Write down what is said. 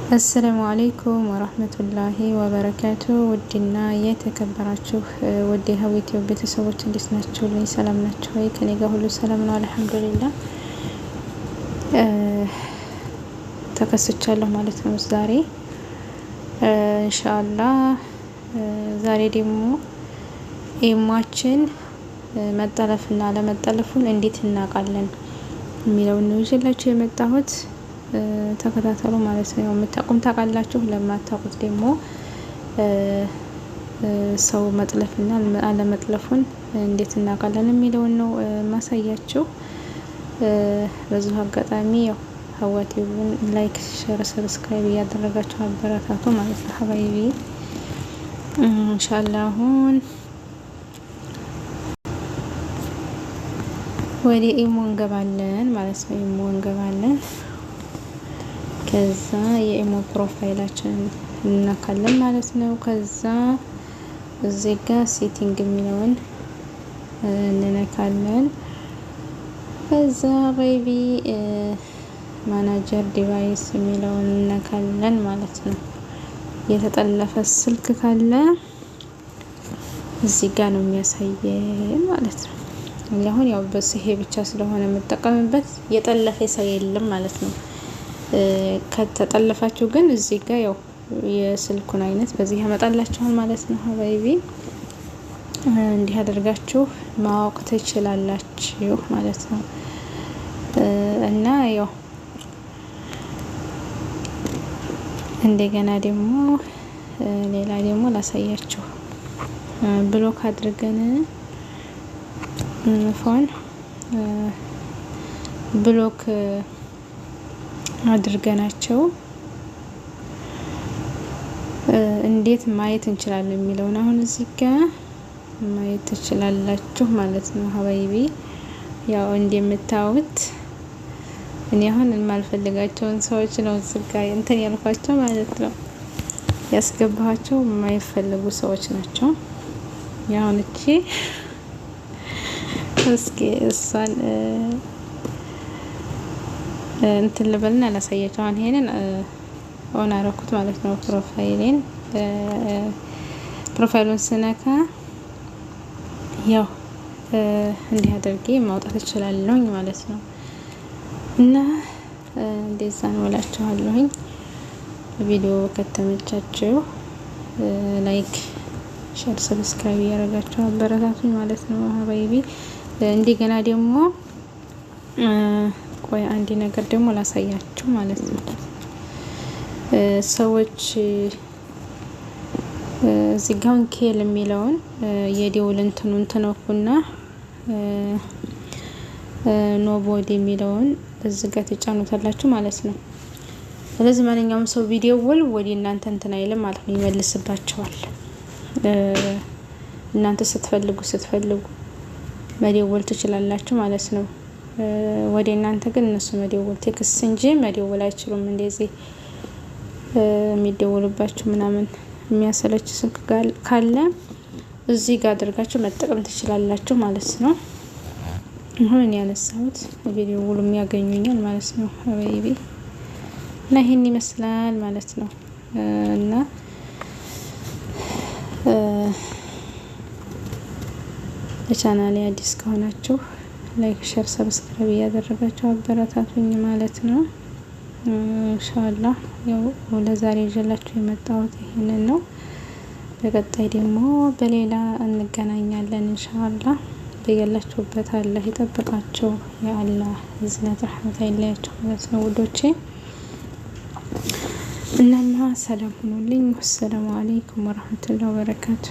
አሰላሙ አለይኩም ወራህመቱላሂ ወበረካቱ። ውድና የተከበራችሁ ውድ ሀዊቲው ቤተሰቦች እንዴት ናችሁ? ልኝ ሰላም ናችሁ ወይ? ከኔ ጋር ሁሉ ሰላም ነው አልሐምዱሊላህ። ተከስቻለሁ ማለት ነው ዛሬ ኢንሻአላህ። ዛሬ ደግሞ ኢማችን መጠለፍና ለመጠለፉን እንዴት እናውቃለን የሚለውን ነው ይዤላችሁ የመጣሁት። ተከታተሉ ማለት ነው። የምታውቁም ታውቃላችሁ፣ ለማታውቁት ደግሞ ሰው መጥለፍና አለመጥለፉን እንዴት እናውቃለን የሚለውን ነው ማሳያችሁ። በዚሁ አጋጣሚ ያው ሀዋቲውን ላይክ፣ ሼር፣ ሰብስክራይብ እያደረጋችሁ አበረታቱ ማለት ነው ሀባይቢ። ኢንሻአላህ አሁን ወደ ኢሞ እንገባለን ማለት ነው። ኢሞ እንገባለን። ከዛ የኢሞ ፕሮፋይላችንን እንነካለን ማለት ነው። ከዛ እዚህ ጋር ሴቲንግ የሚለውን እንነካለን። ከዛ ሀባይቢ ማናጀር ዲቫይስ የሚለውን እንነካለን ማለት ነው። የተጠለፈ ስልክ ካለ እዚህ ጋር ነው የሚያሳየን ማለት ነው። አሁን ያው በስሄ ብቻ ስለሆነ የምጠቀምበት የጠለፈ ሰው የለም ማለት ነው። ከተጠለፋችሁ ግን እዚህ ጋር ያው የስልኩን አይነት በዚህ ያመጣላችኋል ማለት ነው ሀባይቢ። እንዲህ አድርጋችሁ ማወቅ ትችላላችሁ ማለት ነው። እና ያው እንደገና ደግሞ ሌላ ደግሞ ላሳያችሁ። ብሎክ አድርገን ፎን ብሎክ አድርገናቸው እንዴት ማየት እንችላለን የሚለውን አሁን እዚህ ጋር ማየት ትችላላችሁ ማለት ነው ሀባይቢ። ያው እንደምታዩት እኔ አሁን የማልፈልጋቸውን ሰዎች ነው እዚህ ጋር እንትን ያልኳቸው ማለት ነው። ያስገባኋቸው የማይፈልጉ ሰዎች ናቸው። ያው እቺ እስኪ እሷን እንትን ልበልና አላሳያችሁ። አሁን ይሄንን ኦን አረኩት ማለት ነው። ፕሮፋይሉን ስነካ ያው እንዲህ አድርጌ ማውጣት እችላለሁኝ ማለት ነው። እና እንደዛ ነው እላችኋለሁኝ። ቪዲዮ ከተመቻችሁ ላይክ፣ ሼር፣ ሰብስክራይብ ያደረጋችሁ አበረታቱኝ ማለት ነው ሀባይቢ። እንደገና ደግሞ ቆይ አንድ ነገር ደግሞ ላሳያችሁ ማለት ነው። ሰዎች እዚህ ጋር ኬል የሚለውን የደውል እንትኑን ትነኩና ኖቦዲ የሚለውን እዚህ ጋር ተጫኑታላችሁ ማለት ነው። ስለዚህ ማንኛውም ሰው ቢደውል ወዲ እናንተ እንትን አይልም ማለት ነው፣ ይመልስባቸዋል። እናንተ ስትፈልጉ መደወል ትችላላችሁ ማለት ነው። ወደ እናንተ ግን እነሱ መደወል ቴክስት እንጂ መደወል አይችሉም። እንደዚህ የሚደወሉባችሁ ምናምን የሚያሰለች ስልክ ካለ እዚህ ጋር አድርጋችሁ መጠቀም ትችላላችሁ ማለት ነው። አሁን ያነሳሁት ቢደውሉ የሚያገኙኛል ማለት ነው ሀባይቢ። እና ይሄን ይመስላል ማለት ነው። እና ለቻናሌ አዲስ ከሆናችሁ ላይክ፣ ሼር፣ ሰብስክራይብ እያደረጋችሁ አበረታቱኝ ማለት ነው። ኢንሻአላህ ያው ለዛሬ ይዤላችሁ የመጣሁት ይሄንን ነው። በቀጣይ ደግሞ በሌላ እንገናኛለን ኢንሻአላህ። በያላችሁበት አላህ ይጠብቃችሁ። የአላህ እዝነት ረህመት አይለያችሁ ማለት ነው ውዶቼ። እናማ ሰላም ሁኑልኝ። ወሰላሙ አለይኩም ወራህመቱላሂ ወበረካቱ።